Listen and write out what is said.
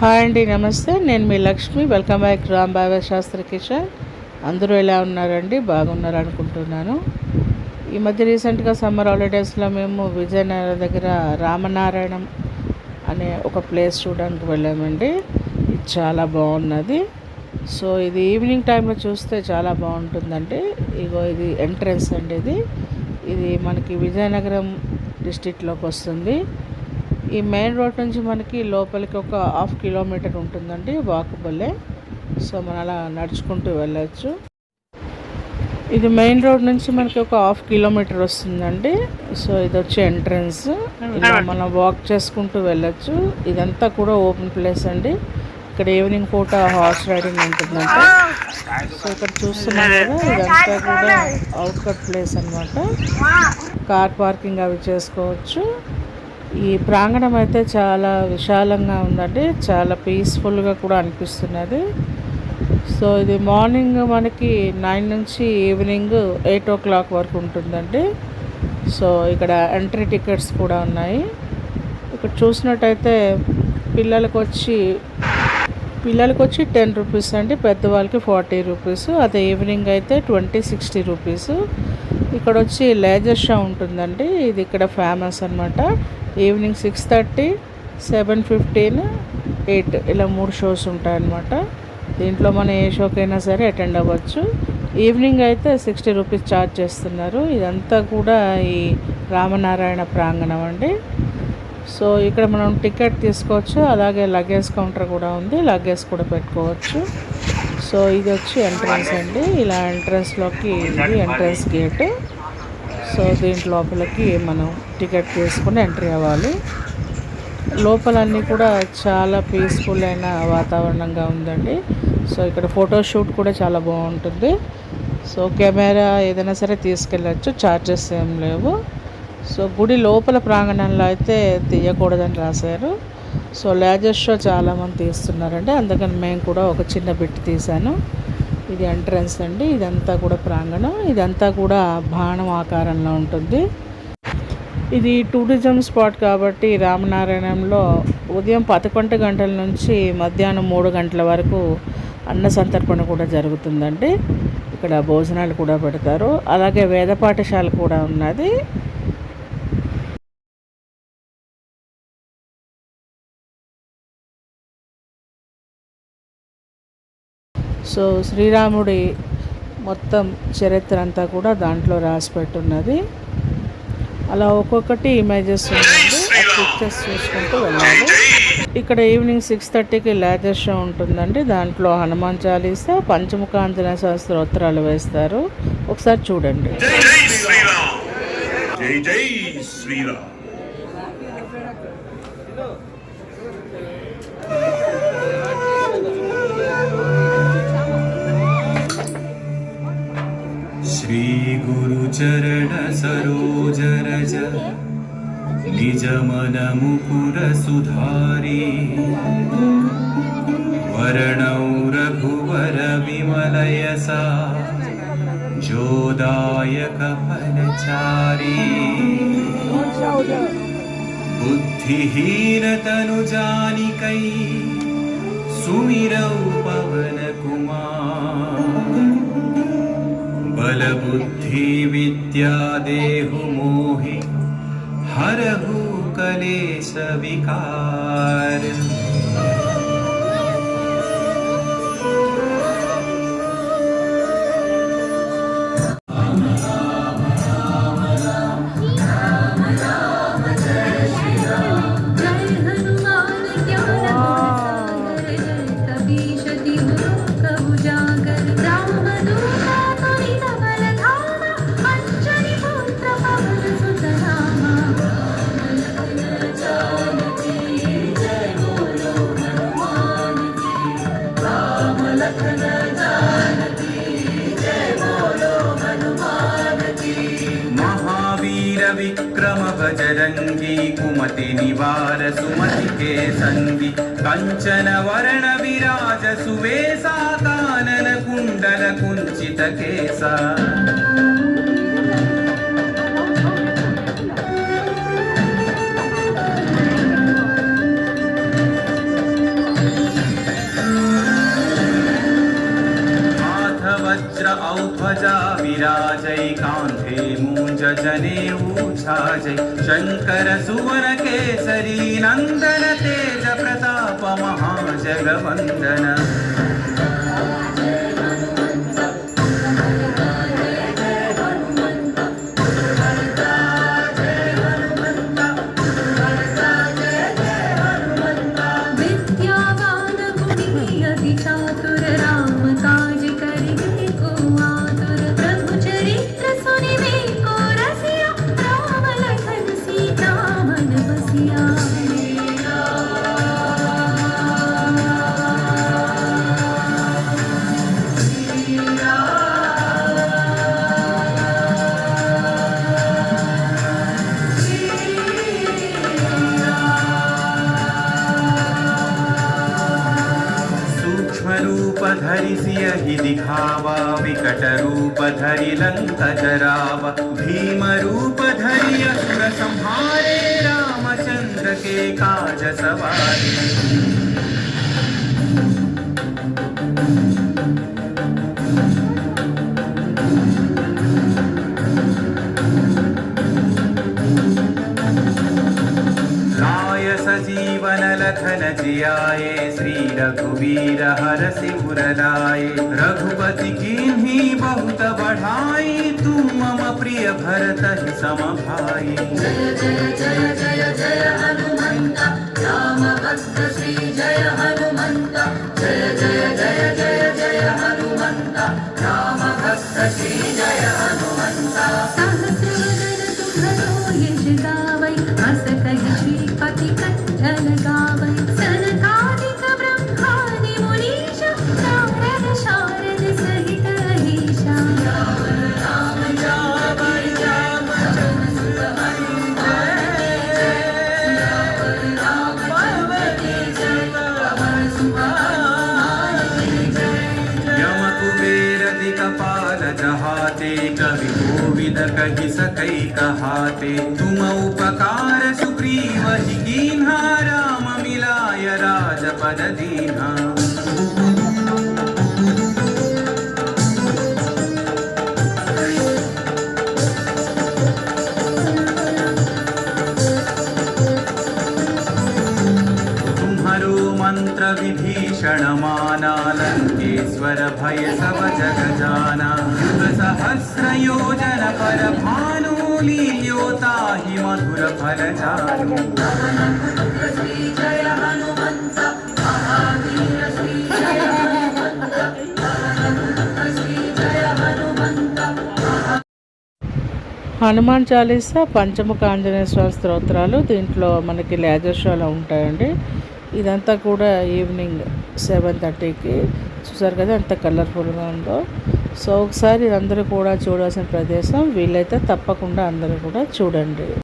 Hi అండి, నమస్తే. నేను మీ Lakshmi. Welcome back Rambaba Shastri kitchen. అందరూ ఎలా ఉన్నారండి? బాగున్నారు అనుకుంటున్నాను. ఈ మధ్య రీసెంట్గా సమ్మర్ హాలిడేస్లో మేము విజయనగరం దగ్గర రామనారాయణం అనే ఒక ప్లేస్ చూడడానికి వెళ్ళామండి. ఇది చాలా బాగున్నది. సో ఇది ఈవినింగ్ టైంలో చూస్తే చాలా బాగుంటుందండి. ఇది ఎంట్రన్స్ అండి. ఇది మనకి విజయనగరం డిస్టిక్లోకి వస్తుంది. ఈ మెయిన్ రోడ్ నుంచి మనకి లోపలికి ఒక 1/2 కిలోమీటర్ ఉంటుందండి వాకబుల్లే. సో మనం అలా నడుచుకుంటూ వెళ్ళచ్చు. ఇది మెయిన్ రోడ్ నుంచి మనకి ఒక 1/2 కిలోమీటర్ వస్తుందండి. సో ఇది వచ్చి ఎంట్రన్స్. ఇలా మనం వాక్ చేసుకుంటూ వెళ్ళచ్చు. ఇదంతా కూడా ఓపెన్ ప్లేస్ అండి. ఇక్కడ ఈవినింగ్ పూట హార్స్ రైడింగ్ ఉంటుందంట. సో ఇక్కడ చూస్తున్నాం కదా, ఇదంతా కూడా అవుట్కట్ ప్లేస్ అనమాట. కార్ పార్కింగ్ అవి చేసుకోవచ్చు. ఈ ప్రాంగణం అయితే చాలా విశాలంగా ఉందండి. చాలా పీస్ఫుల్గా కూడా అనిపిస్తున్నది. సో ఇది మార్నింగ్ మనకి 9 నుంచి ఈవినింగ్ 8 o'clock వరకు ఉంటుందండి. సో ఇక్కడ ఎంట్రీ టికెట్స్ కూడా ఉన్నాయి. ఇక్కడ చూసినట్టయితే పిల్లలకు వచ్చి 10 రూపీస్ అండి, పెద్దవాళ్ళకి 40 రూపీస్. అదే ఈవినింగ్ అయితే 20-60 రూపీస్. ఇక్కడ వచ్చి లేజర్ షో ఉంటుందండి. ఇది ఇక్కడ ఫేమస్ అనమాట. ఈవినింగ్ 6:30, 7:15, 8 ఇలా 3 షోస్ ఉంటాయన్నమాట. దీంట్లో మనం ఏ షోకైనా సరే అటెండ్ అవ్వచ్చు. ఈవినింగ్ అయితే 60 రూపీస్ ఛార్జ్ చేస్తున్నారు. ఇదంతా కూడా ఈ రామనారాయణ ప్రాంగణం అండి. సో ఇక్కడ మనం టికెట్ తీసుకోవచ్చు. అలాగే లగేజ్ కౌంటర్ కూడా ఉంది, లగేజ్ కూడా పెట్టుకోవచ్చు. సో ఇది వచ్చి ఎంట్రన్స్ అండి. ఇలా ఎంట్రన్స్లోకి ఇది ఎంట్రన్స్ గేట్. సో దీంట్ లోపలికి మనం టికెట్ తీసుకుని ఎంట్రీ అవ్వాలి. లోపలన్నీ కూడా చాలా పీస్ఫుల్ అయిన వాతావరణంగా ఉందండి. సో ఇక్కడ ఫోటోషూట్ కూడా చాలా బాగుంటుంది. సో కెమెరా ఏదైనా సరే తీసుకెళ్ళచ్చు, ఛార్జెస్ ఏం లేవు. సో గుడి లోపల ప్రాంగణంలో అయితే తీయకూడదని రాశారు. సో లేజర్ షో చాలామంది తీస్తున్నారండి, అందుకని మేము కూడా ఒక చిన్న బిట్ తీశాను. ఇది ఎంట్రన్స్ అండి. ఇదంతా కూడా ప్రాంగణం. ఇదంతా కూడా బాణం ఆకారంలో ఉంటుంది. ఇది టూరిజం స్పాట్ కాబట్టి రామనారాయణంలో ఉదయం 11 గంటల నుంచి మధ్యాహ్నం 3 గంటల వరకు అన్న సంతర్పణ కూడా జరుగుతుందండి. ఇక్కడ భోజనాలు కూడా పెడతారు. అలాగే వేద పాఠశాల కూడా ఉన్నది. సో శ్రీరాముడి మొత్తం చరిత్ర అంతా కూడా దాంట్లో రాసి పెట్టున్నది. అలా ఒక్కొక్కటి ఇమేజెస్ ఉందండి. ఆ పిక్చర్స్ చూసుకుంటూ వెళ్ళాలి. ఇక్కడ ఈవినింగ్ 6:30కి లేజర్ షో ఉంటుందండి. దాంట్లో హనుమాన్ చాలీసా, పంచముఖ ఆంజనేయ స్తోత్రాలు వేస్తారు. ఒకసారి చూడండి. श्री गुरु चरण सरोज रज निज मन मुकुर सुधारी वर्णौ रघुवर विमल यसा जोदायक फलचारी बुद्धिहीन तनु जानिकै सुमिरौ पवन कुमार बल बुद्धि विद्या देहु मोहि हरहु कलेश विकार विक्रम बजरंगी कुमति निवार सुमति के संगी कंचन वर्ण विराज सुवेशा कानन कुंडल कुंचित केसा ध्वजा विराजै कान्धे मूञ्जनेऊ झाजै शङ्कर सुवन केसरी नन्दन तेज प्रताप महाजगवन्दन रूप धरि सियहि दिखावा विकट रूप धरि लंक जरावा भीम रूप धरि असुर संहारे रामचंद्र के काज सवारे सजीवन लखन जियाए श्री रघुवीर हरषि उर लाए रघुपति कीन्ही बहुत बढ़ाई तुम मम प्रिय भरत ही सम भाई जय जय जय जय जय हनुमंत राम भक्त श्री जय हनुमंत जय जय जय जय जय हनुमंत राम भक्त श्री जय हनुमंत सहस्रवदन तुमरो यश गावै अस कहि श्रीपति कंचन गावै सनकादिक ब्रह्मादि मुनीश नारद शारद सहित अहीशा राम राम राम जन सुत राम पार्वती जय पवन सुभाष यम कुबेर दिक्पाल जहाते कवि कोविद कहि सकै कहाते तुम उपकार सुग्रीव ही कीन्हा राम मिलाय राजपद दीन्हा मंत्र विभीषण माना लंकेश्वर भय सब जग जाना युग सहस्र योजन पर भानु लील्योता ही मधुर फल जानू श्री जय हनुमंत महावीर श्री जय हनुमंत श्री जय हनुमंत హనుమాన్ చాలీసా పంచముఖ ఆంజనేయ స్వామి స్తోత్రాలు దీంట్లో మనకి లేజర్ షోలో ఉంటాయండి. ఇదంతా కూడా ఈవినింగ్ 7:30కి చూసారు కదా ఎంత కలర్ఫుల్గా ఉందో. సో ఒకసారి అందరూ కూడా చూడాల్సిన ప్రదేశం, వీలైతే తప్పకుండా అందరూ కూడా చూడండి.